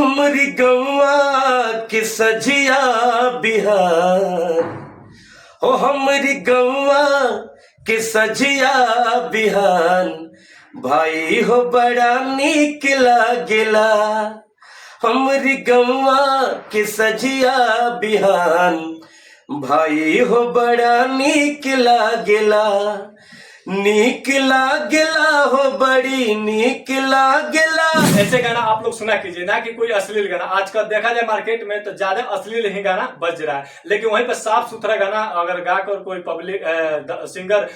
हमरी गौआ के सजिया बिहार, हो हमरी गौआ के सजिया बिहान, भाई हो बड़ा नीक लागेला। हमरी गौआ के सजिया बिहान, भाई हो बड़ा नीक लागेला। नीक लागेला हो बड़ी नीक लागेला। ऐसे गाना आप लोग सुना कीजिए, ना कि कोई अश्लील गाना। आजकल देखा जाए मार्केट में तो ज्यादा अश्लील ही गाना बज रहा है, लेकिन वहीं पर साफ सुथरा गाना अगर गाकर कोई पब्लिक सिंगर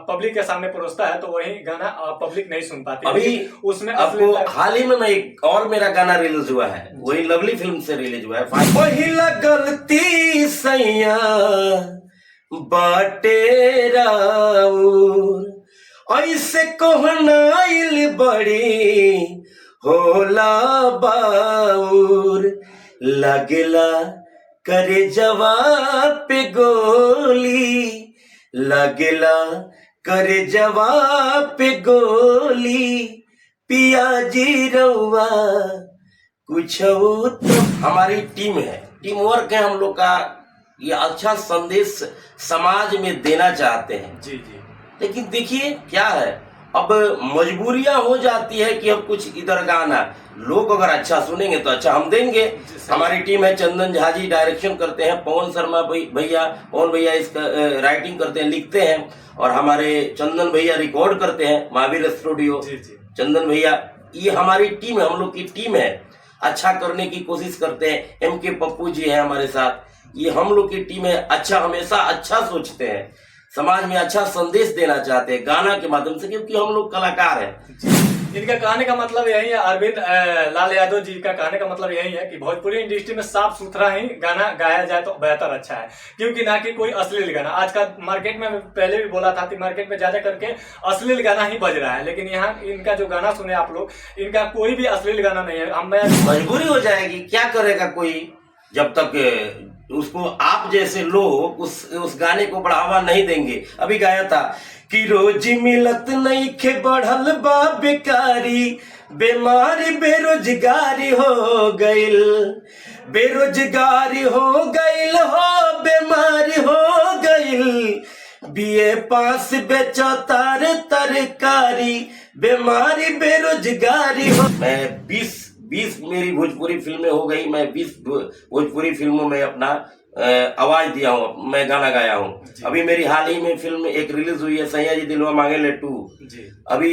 पब्लिक के सामने परोसता है तो वही गाना पब्लिक नहीं सुन पाती। अभी उसमें आपको हाल ही में मैं एक और मेरा गाना रिलीज हुआ है, वही लवली फिल्म से रिलीज हुआ है। पहिला गलती सैया बाटे राउर, ऐसे कोहनाइल बड़ी होला बाउर। लगला करे जवाब पे गोली, लगला करे जवाब पे गोली। पिया जी रउआ कुछ तो हमारी टीम है, टीम वर्क है हम लोग का। ये अच्छा संदेश समाज में देना चाहते हैं। जी जी। लेकिन देखिए क्या है, अब मजबूरियां हो जाती है कि अब कुछ इधर गाना, लोग अगर अच्छा सुनेंगे तो अच्छा हम देंगे। हमारी टीम है, चंदन झा जी डायरेक्शन करते हैं, पवन शर्मा पवन भैया इसका राइटिंग करते हैं, लिखते हैं, और हमारे चंदन भैया रिकॉर्ड करते हैं, महावीर स्टूडियो। चंदन भैया, ये हमारी टीम है, हम लोग की टीम है। अच्छा करने की कोशिश करते हैं। MK पप्पू जी है हमारे साथ, ये हम लोग की टीम है। अच्छा, हमेशा अच्छा सोचते हैं, समाज में अच्छा संदेश देना चाहते हैं गाना के माध्यम से, क्योंकि हम लोग कलाकार हैं। इनका कहने का मतलब यही है, अरविंद लाल यादव जी का कहने का मतलब यही है कि भोजपुरी इंडस्ट्री में साफ सुथरा ही गाना गाया जाए तो बेहतर अच्छा है, क्योंकि ना कि कोई अश्लील गाना। आज का मार्केट में पहले भी बोला था कि मार्केट में ज्यादा करके अश्लील गाना ही बज रहा है, लेकिन यहाँ इनका जो गाना सुने आप लोग, इनका कोई भी अश्लील गाना नहीं है। मजबूरी हो जाएगी, क्या करेगा कोई, जब तक उसको आप जैसे लोग उस गाने को बढ़ावा नहीं देंगे। अभी गाया था कि रोजी मिलत नहीं खे बढ़ल बा बेकारी, बीमारी बेरोजगारी हो गइल, बेरोजगारी हो गइल हो, बीमारी हो गइल। BA पास बेचो तार तरकारी, बीमारी बेरोजगारी हो। मैं 20 मेरी भोजपुरी फिल्में हो गई, मैं 20 भोजपुरी फिल्मों में अपना आवाज दिया हूँ, मैं गाना गाया हूँ। अभी मेरी हाल ही में फिल्म एक रिलीज हुई है, सैया जी दिलवा मांगे 2। अभी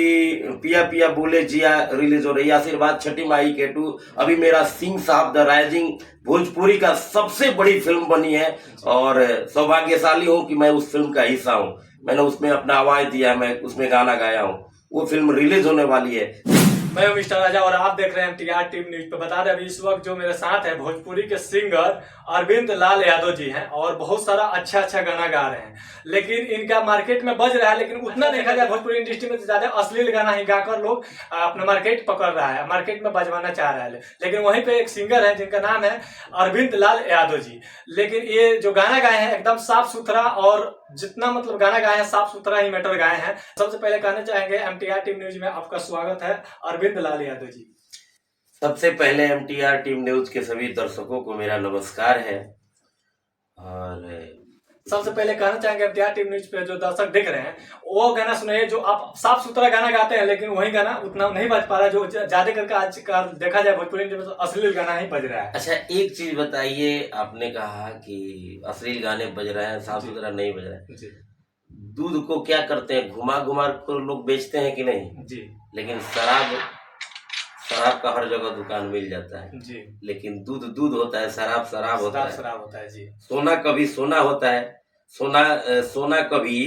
पिया पिया बोले जिया रिलीज हो रही है, आशीर्वाद छठी माई के 2। अभी मेरा सिंह साहब द राइजिंग भोजपुरी का सबसे बड़ी फिल्म बनी है, और सौभाग्यशाली हूँ कि मैं उस फिल्म का हिस्सा हूँ। मैंने उसमें अपना आवाज दिया, मैं उसमें गाना गाया हूँ। वो फिल्म रिलीज होने वाली है। मैं हूं मिस्टर राजा और आप देख रहे हैं MTR टीम न्यूज पे। बता दें अभी इस वक्त जो मेरे साथ है भोजपुरी के सिंगर अरविंद लाल यादव जी हैं, और बहुत सारा अच्छा अच्छा गाना गा रहे हैं, लेकिन इनका मार्केट में बज रहा है। लेकिन उतना देखा जाए भोजपुरी इंडस्ट्री में ज्यादा अश्लील गाना ही गाकर लोग अपना मार्केट पकड़ रहा है, मार्केट में बजवाना चाह रहा है। लेकिन वहीं पे एक सिंगर है जिनका नाम है अरविंद लाल यादव जी, लेकिन ये जो गाना गाए हैं एकदम साफ सुथरा, और जितना मतलब गाना गाए हैं साफ सुथरा ही मैटर गाए हैं। सबसे पहले कहना चाहेंगे MTR टीम न्यूज में आपका स्वागत है अरविंद लाल यादव जी। सबसे पहले MTR टीम न्यूज के सभी दर्शकों को मेरा नमस्कार है। और सबसे पहले कहना चाहेंगे MTR टीम न्यूज पे जो दर्शक देख रहे हैं, वो गाना सुनिए जो आप साफ सुथरा गाना गाते हैं, लेकिन वही गाना उतना नहीं बज पा रहा जो ज्यादा करके आजकल देखा जाए भोजपुरी में अश्लील गाना ही बज रहा है। अच्छा, एक चीज बताइए, आपने कहा कि अश्लील गाने बज रहे हैं, साफ सुथरा नहीं बज रहा है। दूध को क्या करते हैं, घुमा घुमा को लोग बेचते हैं कि नहीं जी, लेकिन शराब का हर जगह दुकान मिल जाता है जी, लेकिन दूध होता है, शराब होता है जी। सोना कभी सोना होता है, सोना कभी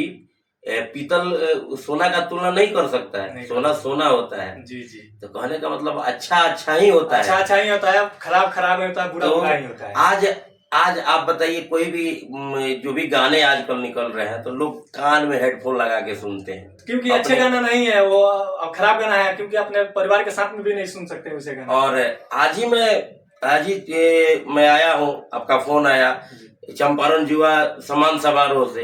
पीतल सोना का तुलना नहीं कर सकता है, सोना होता है जी जी। तो कहने का मतलब अच्छा ही होता है, अच्छा ही होता है, खराब नहीं होता है, बुरा ही होता है। आज आप बताइए, कोई भी जो भी गाने आजकल निकल रहे हैं तो लोग कान में हेडफोन लगा के सुनते हैं, क्योंकि अच्छे गाना नहीं है वो, खराब गाना है, क्योंकि अपने परिवार के साथ में भी नहीं सुन सकते उसे गाना। और आज ही मैं आया हूँ, आपका फोन आया चंपारण जुआ सम्मान समारोह से,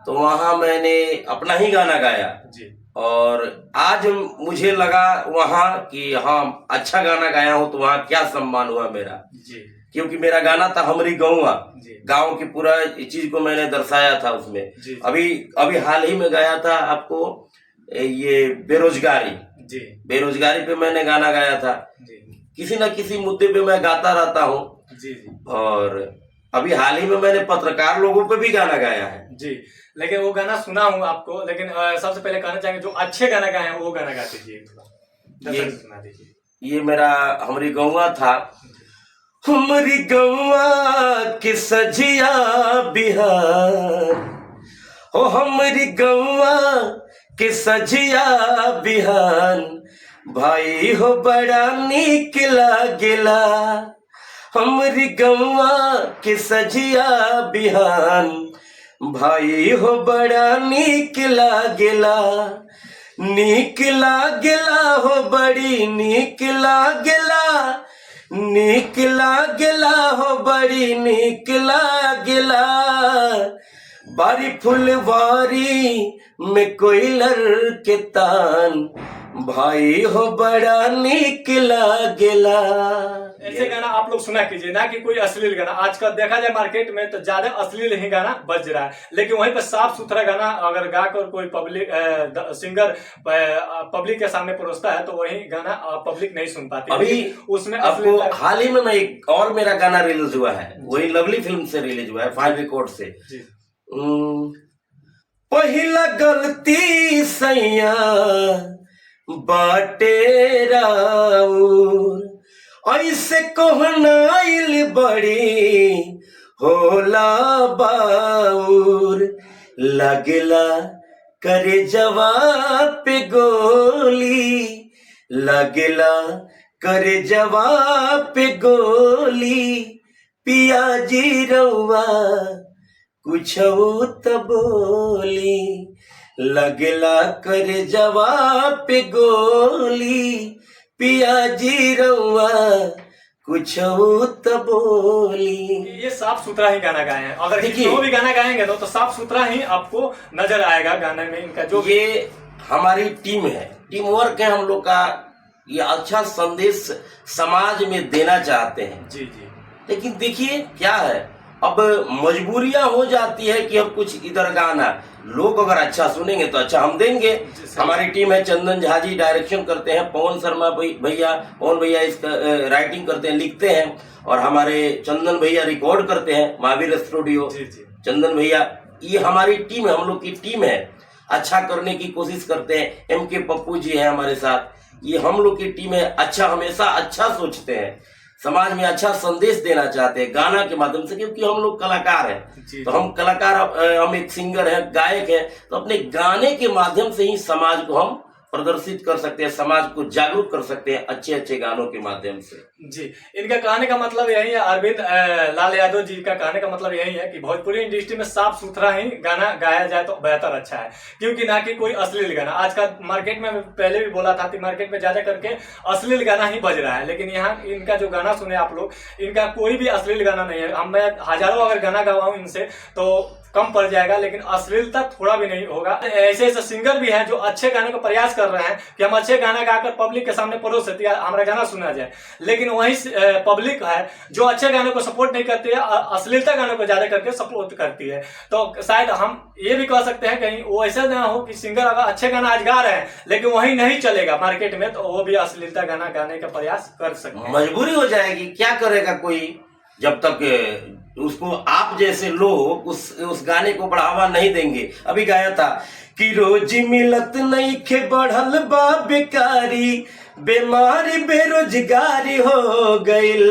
तो वहाँ मैंने अपना ही गाना गाया जी। और आज मुझे लगा वहाँ कि हाँ अच्छा गाना गाया हूँ, तो वहाँ क्या सम्मान हुआ मेरा। जी क्योंकि मेरा गाना था हमरी गौवा, जी गांव की पूरा चीज को मैंने दर्शाया था उसमें। जी अभी अभी हाल ही में गाया था आपको ये बेरोजगारी, जी बेरोजगारी पे मैंने गाना गाया था। जी किसी न किसी मुद्दे पे मैं गाता रहता हूँ। जी जी और अभी हाल ही में मैंने पत्रकार लोगों पे भी गाना गाया है। जी। लेकिन वो गाना सुना हूँ आपको, लेकिन सबसे पहले कहना चाहेंगे जो अच्छे गाना गाए हैं वो गाना गा दीजिए, दर्शक ये को सुना दीजिए। ये मेरा हमरी गौवा था। हमरी गौवा के सजिया बिहार, हो हमरी गौवा के सजिया बिहान, भाई हो बड़ा नीक लागेला। हमरी गौवा के सजिया बिहान, भाई हो बड़ा नीक लागेला। नीक लागेला हो बड़ी नीक लागेला, नीक लागेला हो बड़ी नीक लागेला। बारी फुलवारी में कोयलर के तान, भाई हो बड़ा नीक लागेला। ऐसे गाना आप लोग सुना कीजिए, ना कि कोई अश्लील गाना। आजकल देखा जाए मार्केट में तो ज्यादा अश्लील ही गाना बज रहा है, लेकिन वहीं पर साफ सुथरा गाना अगर गाकर कोई पब्लिक सिंगर पब्लिक के सामने परोसता है तो वही गाना पब्लिक नहीं सुन पाती। अभी उसमें आपको हाल ही में मैं एक और मेरा गाना रिलीज हुआ है, वही लवली फिल्म से रिलीज हुआ है, फाइव रिकॉर्ड से। पहिला गलती सैया बाटे राउर, ऐसे कोहनाइल बड़ी होला बाउर। लगला करे जवाब पे गोली, लगला करे जवाब पे गोली। पिया जी रउआ कुछ त बोली, लगला करे जवाब पे गोली। पिया जी रउआ कुछ त बोली। ये साफ सुथरा ही गाना गाए हैं। अगर देखिए, जो भी गाना गाएंगे तो साफ सुथरा ही आपको नजर आएगा गाने में इनका। जो ये हमारी टीम है, टीम वर्क है हम लोग का। ये अच्छा संदेश समाज में देना चाहते हैं। जी जी। लेकिन देखिए क्या है, अब मजबूरियां हो जाती है कि अब कुछ इधर गाना, लोग अगर अच्छा सुनेंगे तो अच्छा हम देंगे। हमारी टीम है, चंदन झा जी डायरेक्शन करते हैं, पवन शर्मा पवन भैया इसका राइटिंग करते हैं, लिखते हैं, और हमारे चंदन भैया रिकॉर्ड करते हैं, महावीर स्टूडियो। चंदन भैया, ये हमारी टीम है, हम लोग की टीम है। अच्छा करने की कोशिश करते हैं। MK पप्पू जी है हमारे साथ, ये हम लोग की टीम है। अच्छा, हमेशा अच्छा सोचते हैं, समाज में अच्छा संदेश देना चाहते हैं गाना के माध्यम से, क्योंकि हम लोग कलाकार हैं। तो हम कलाकार, हम एक सिंगर हैं, गायक हैं, तो अपने गाने के माध्यम से ही समाज को हम प्रदर्शित कर सकते हैं, समाज को जागरूक कर सकते हैं अच्छे अच्छे गानों के माध्यम से। जी, इनका कहने का मतलब यही है, अरविंद लाल यादव जी का कहने का मतलब यही है कि भोजपुरी इंडस्ट्री में साफ सुथरा ही गाना गाया जाए तो बेहतर अच्छा है, क्योंकि ना कि कोई अश्लील गाना। आज का मार्केट में पहले भी बोला था कि मार्केट में ज्यादा करके अश्लील गाना ही बज रहा है, लेकिन यहाँ इनका जो गाना सुने आप लोग, इनका कोई भी अश्लील गाना नहीं है। मैं हजारों अगर गाना गवाऊं इनसे तो कम पड़ जाएगा, लेकिन अश्लीलता थोड़ा भी नहीं होगा। ऐसे ऐसे सिंगर भी हैं जो अच्छे गाने का प्रयास कर रहे हैं कि हम अच्छे गाना गाकर पब्लिक के सामने परोस सकते हैं, हमारा गाना सुना जाए। लेकिन वही पब्लिक है जो अच्छे गाने को सपोर्ट नहीं करती है, अश्लीलता गानों को ज्यादा करके सपोर्ट करती है। तो शायद हम ये भी कह सकते हैं कहीं वो ऐसा ना हो कि सिंगर अगर अच्छे गाना आज गा रहे हैं लेकिन वही नहीं चलेगा मार्केट में, तो वो भी अश्लीलता गाना गाने का प्रयास कर सकते हैं। मजबूरी हो जाएगी, क्या करेगा कोई, जब तक उसको आप जैसे लोग उस गाने को बढ़ावा नहीं देंगे। अभी गाया था कि रोजी मिलत नहीं खे बढ़ल बा बेकारी, बीमारी बेरोजगारी हो गइल,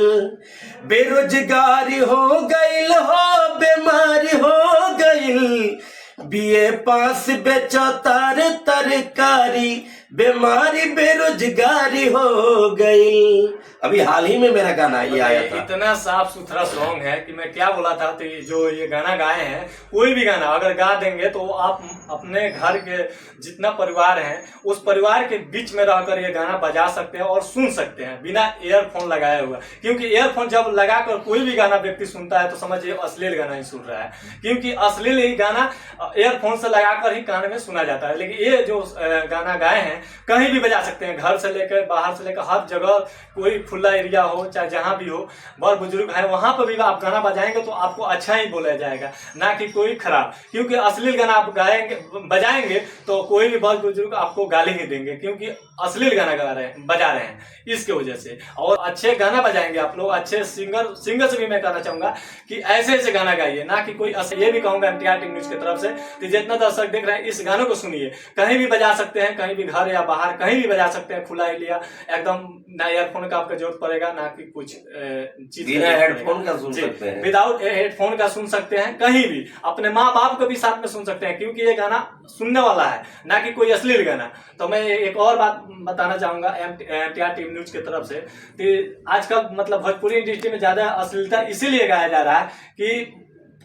बेरोजगारी हो गइल हो, बीमारी हो गइल। BA पास बेचो तरकारी, बीमारी बेरोजगारी हो गई। अभी हाल ही में मेरा गाना ये आया था। इतना साफ सुथरा सॉन्ग है कि मैं क्या बोला था, तो जो ये गाना गाए हैं, कोई भी गाना अगर गा देंगे तो आप अपने घर के जितना परिवार है उस परिवार के बीच में रहकर ये गाना बजा सकते हैं और सुन सकते हैं बिना ईयरफोन लगाए हुआ। क्योंकि ईयरफोन जब लगाकर कोई भी गाना व्यक्ति सुनता है तो समझिए अश्लील गाना ही सुन रहा है, क्योंकि अश्लील ही गाना ईयरफोन से लगाकर ही कान में सुना जाता है। लेकिन ये जो गाना गाए हैं कहीं भी बजा सकते हैं, घर से लेकर बाहर से लेकर हर जगह, कोई खुला एरिया हो चाहे जहां भी हो, बड़ बुजुर्ग है वहां पर भी आप गाना बजाएंगे तो आपको अच्छा ही बोला जाएगा, ना कि कोई खराब। क्योंकि अश्लील गाना आप गाएंगे बजाएंगे तो कोई भी बड़ बुजुर्ग आपको गाली ही देंगे, क्योंकि अश्लील गाना गा रहे हैं, बजा रहे हैं इसके वजह से। और अच्छे गाना बजाएंगे आप लोग, अच्छे सिंगर से भी मैं कहना चाहूंगा कि ऐसे ऐसे गाना गाइए, ना कि कोई ये भी कहूंगा MTR टीम न्यूज की तरफ से कि जितना दर्शक देख रहे हैं इस गानों को सुनिए, कहीं भी बजा सकते हैं, कहीं भी घर या बाहर कहीं भी बजा सकते हैं, खुला एरिया एकदम, ना ईयरफोन का आपका जरूरत पड़ेगा ना कि कुछ चीज बिना हेडफोन का सुन सकते हैं, विदाउट हेडफोन का सुन सकते हैं, कहीं भी अपने माँ बाप को भी साथ में सुन सकते हैं, क्योंकि ये गाना सुनने वाला है ना कि कोई अश्लील गाना। तो मैं एक और बात बताना चाहूंगा MTR टीम न्यूज की तरफ से कि आजकल मतलब भोजपुरी इंडस्ट्री में ज्यादा अश्लीलता इसीलिए गाया जा रहा है कि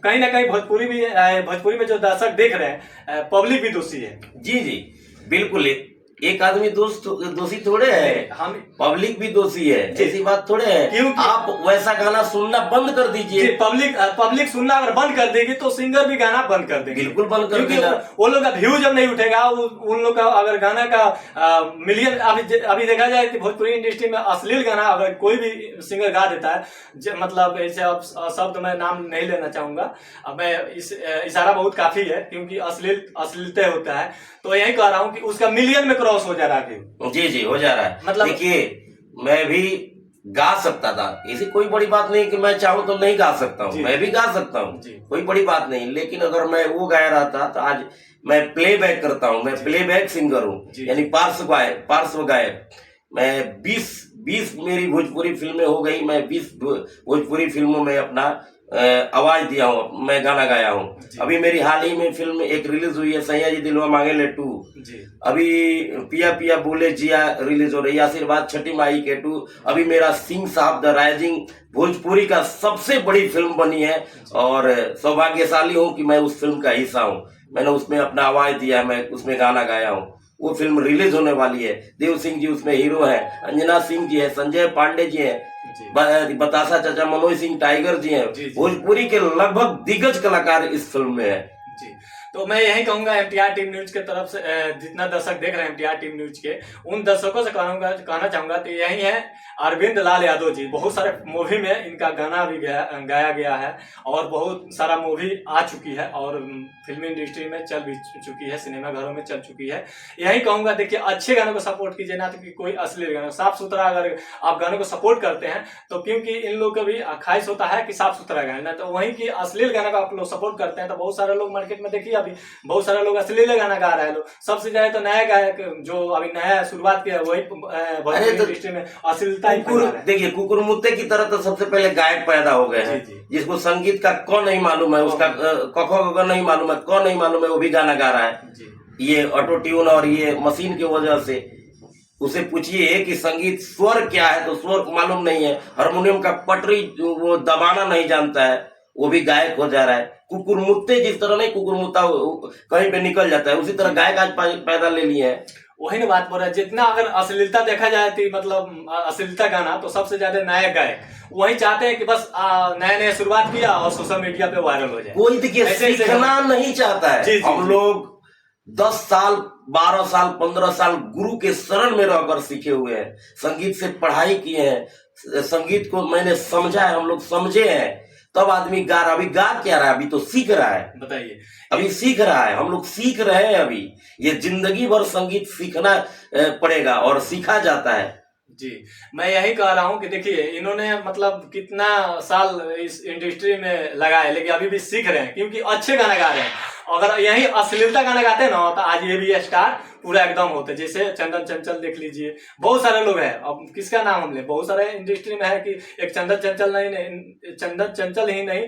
कहीं ना कहीं भोजपुरी में जो दर्शक देख रहे हैं पब्लिक भी दोषी है। जी जी बिल्कुल, एक आदमी दोषी थोड़े है, हम पब्लिक भी दोषी है, ऐसी बात थोड़े है। क्योंकि आप वैसा गाना सुनना बंद कर दीजिए। पब्लिक सुनना अगर बंद कर देगी तो सिंगर भी गाना बंद कर देंगे, बिल्कुल बंद कर क्योंकि देना। वो लोग का व्यू जब नहीं उठेगा, उन लोग का अगर गाना का मिलियन, अभी देखा जाए कि भोजपुरी इंडस्ट्री में अश्लील गाना अगर कोई भी सिंगर गा देता है, मतलब ऐसे शब्द मैं नाम नहीं लेना चाहूंगा, अब मैं इशारा बहुत काफी है क्योंकि अश्लीलता होता है, तो यही कह रहा हूँ कि उसका मिलियन में क्रॉस हो जा रहा है। जी जी हो जा रहा है। मतलब देखिए मैं भी गा सकता था, ऐसी कोई बड़ी बात नहीं कि मैं चाहूँ तो नहीं गा सकता हूँ, मैं भी गा सकता हूँ, कोई बड़ी बात नहीं। लेकिन अगर मैं वो गाया रहता तो आज मैं प्लेबैक करता हूँ, मैं प्लेबैक सिंगर हूँ, यानी पार्श्व गायक। मैं 20 मेरी भोजपुरी फिल्में हो गई, मैं 20 भोजपुरी फिल्मों में अपना आवाज दिया हूँ, मैं गाना गाया हूँ। अभी मेरी हाल ही में फिल्म एक रिलीज हुई है, सैया जी दिलवा मांगे ले 2। अभी पिया पिया बोले जिया रिलीज हो रही है, आशीर्वाद छठी माई के 2। अभी मेरा सिंह साहब द राइजिंग भोजपुरी का सबसे बड़ी फिल्म बनी है और सौभाग्यशाली हूँ कि मैं उस फिल्म का हिस्सा हूँ। मैंने उसमें अपना आवाज दिया, मैं उसमें गाना गाया हूँ। वो फिल्म रिलीज होने वाली है। देव सिंह जी उसमें हीरो है, अंजना सिंह जी है, संजय पांडे जी है, बतासा चाचा मनोज सिंह टाइगर जी हैं। भोजपुरी के लगभग दिग्गज कलाकार इस फिल्म में है। जी, तो मैं यही कहूंगा MTR टीम न्यूज के तरफ से, जितना दर्शक देख रहे हैं MTR टीम न्यूज के, उन दर्शकों से कहना चाहूंगा तो यही है अरविंद लाल यादव जी। बहुत सारे मूवी में इनका गाना भी गाया गया है और बहुत सारा मूवी आ चुकी है और फिल्मी इंडस्ट्री में चल भी चुकी है, सिनेमा घरों में चल चुकी है। यही कहूंगा देखिए अच्छे गानों को सपोर्ट कीजिए, ना तो कि कोई अश्लील गाना। साफ सुथरा अगर आप गानों को सपोर्ट करते हैं तो, क्योंकि इन लोगों का भी ख्वाहिश होता है कि साफ सुथरा गाना, ना तो वहीं की अश्लील गाना का आप लोग सपोर्ट करते हैं तो बहुत सारे लोग मार्केट में देखिए अभी बहुत सारे लोग अश्लील गाना गा रहे हैं। लोग सबसे ज्यादा तो नया गायक जो अभी नया शुरुआत किया वही भोजपुरी इंडस्ट्री में अश्लीलता ही फैला रहा है। देखिए कुकुर मुत्ते की तरह तो सबसे पहले गायक पैदा हो गए हैं, जिसको संगीत का कौन नहीं मालूम है, उसका कखो नहीं मालूम है, कौन नहीं मालूम है, वो भी गाना गा रहा है। ये ऑटो ट्यून और ये मशीन की वजह से। उसे पूछिए कि संगीत स्वर क्या है तो स्वर मालूम नहीं है, हारमोनियम का पटरी वो दबाना नहीं जानता है, वो भी गायक हो जा रहा है। कुकुर मुत्ते जिस तरह नहीं कुकुर मुत्ता कहीं पे निकल जाता है, उसी तरह गायक आज पैदा ले लिए हैं। वही ना बात बोल रहा है, जितना अगर अश्लीलता देखा जाए तो मतलब अश्लीलता गाना तो सबसे ज्यादा नया गायक वही चाहते हैं कि बस नया शुरुआत किया और सोशल मीडिया पे वायरल हो जाए। कोई देखिए सीखना नहीं चाहता है। हम लोग 10 साल 12 साल 15 साल गुरु के शरण में रहकर सीखे हुए हैं, संगीत से पढ़ाई किए हैं, संगीत को मैंने समझा है, हम लोग समझे हैं, तब आदमी गा रहा। अभी गा क्या रहा है, अभी तो सीख रहा है। बताइए, अभी सीख रहा है, हम लोग सीख रहे हैं। अभी ये जिंदगी भर संगीत सीखना पड़ेगा और सीखा जाता है। जी, मैं यही कह रहा हूँ कि देखिए इन्होंने मतलब कितना साल इस इंडस्ट्री में लगाए, लेकिन अभी भी सीख रहे हैं क्योंकि अच्छे गाना गा रहे हैं अगर यही अश्लीलता गाना गाते ना तो आज ये भी स्टार पूरा एकदम होते। जैसे चंदन चंचल देख लीजिए, बहुत सारे लोग हैं, अब किसका नाम हम ले, बहुत सारे इंडस्ट्री में है कि एक चंदन चंचल नहीं, चंदन चंचल ही नहीं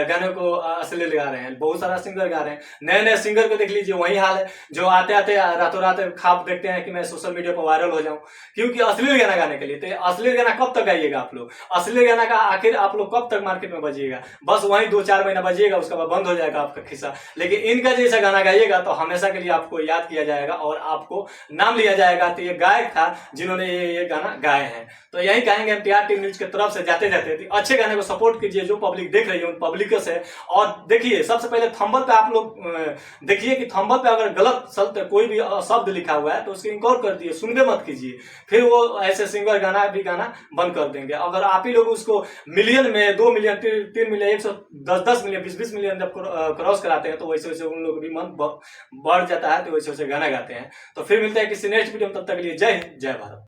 गाने को अश्लील गा रहे हैं, बहुत सारा सिंगर गा रहे हैं। नए नए सिंगर को देख लीजिए, वही हाल है, जो आते आते रातों रात ख्वाब देखते हैं कि मैं सोशल मीडिया पर वायरल हो जाऊं, क्योंकि अश्लील गाना गाने के लिए। तो अश्लील गाना कब तक गाइएगा आप लोग? अश्लील गाना का आखिर आप लोग कब तक मार्केट में बजिएगा? बस वही 2-4 महीना बजिएगा, उसके बाद बंद हो जाएगा आपका खिस्सा। लेकिन इनका जैसा गाना गाइएगा तो हमेशा के लिए आपको याद किया जाएगा और आपको नाम लिया जाएगा तो ये गायक था जिन्होंने ये गाना गाए हैं। तो यही कहेंगे एमटीआर टीम न्यूज की तरफ से जाते जाते, तो अच्छे गाने को सपोर्ट कीजिए, जो पब्लिक देख रही है उन पब्लिक से। और देखिए, सबसे पहले थंबनेल पे आप लोग देखिए कि थंबनेल पे अगर गलत शब्द कोई भी शब्द लिखा हुआ है तो उसको इनकोर कर दिए, सुनबे मत कीजिए, फिर वो ऐसे सिंगर गाना बंद कर देंगे। अगर आप ही लोग उसको मिलियन में 2 मिलियन 3 मिलियन 110 मिलियन 20 मिलियन जब क्रॉस कराते हैं तो वैसे वैसे उन लोग भी मन बढ़ जाता है, तो वैसे वैसे गाना गाते हैं। तो फिर मिलता है किसी नेक्स्ट वीडियो में, तब तक के लिए जय हिंद, जय भारत।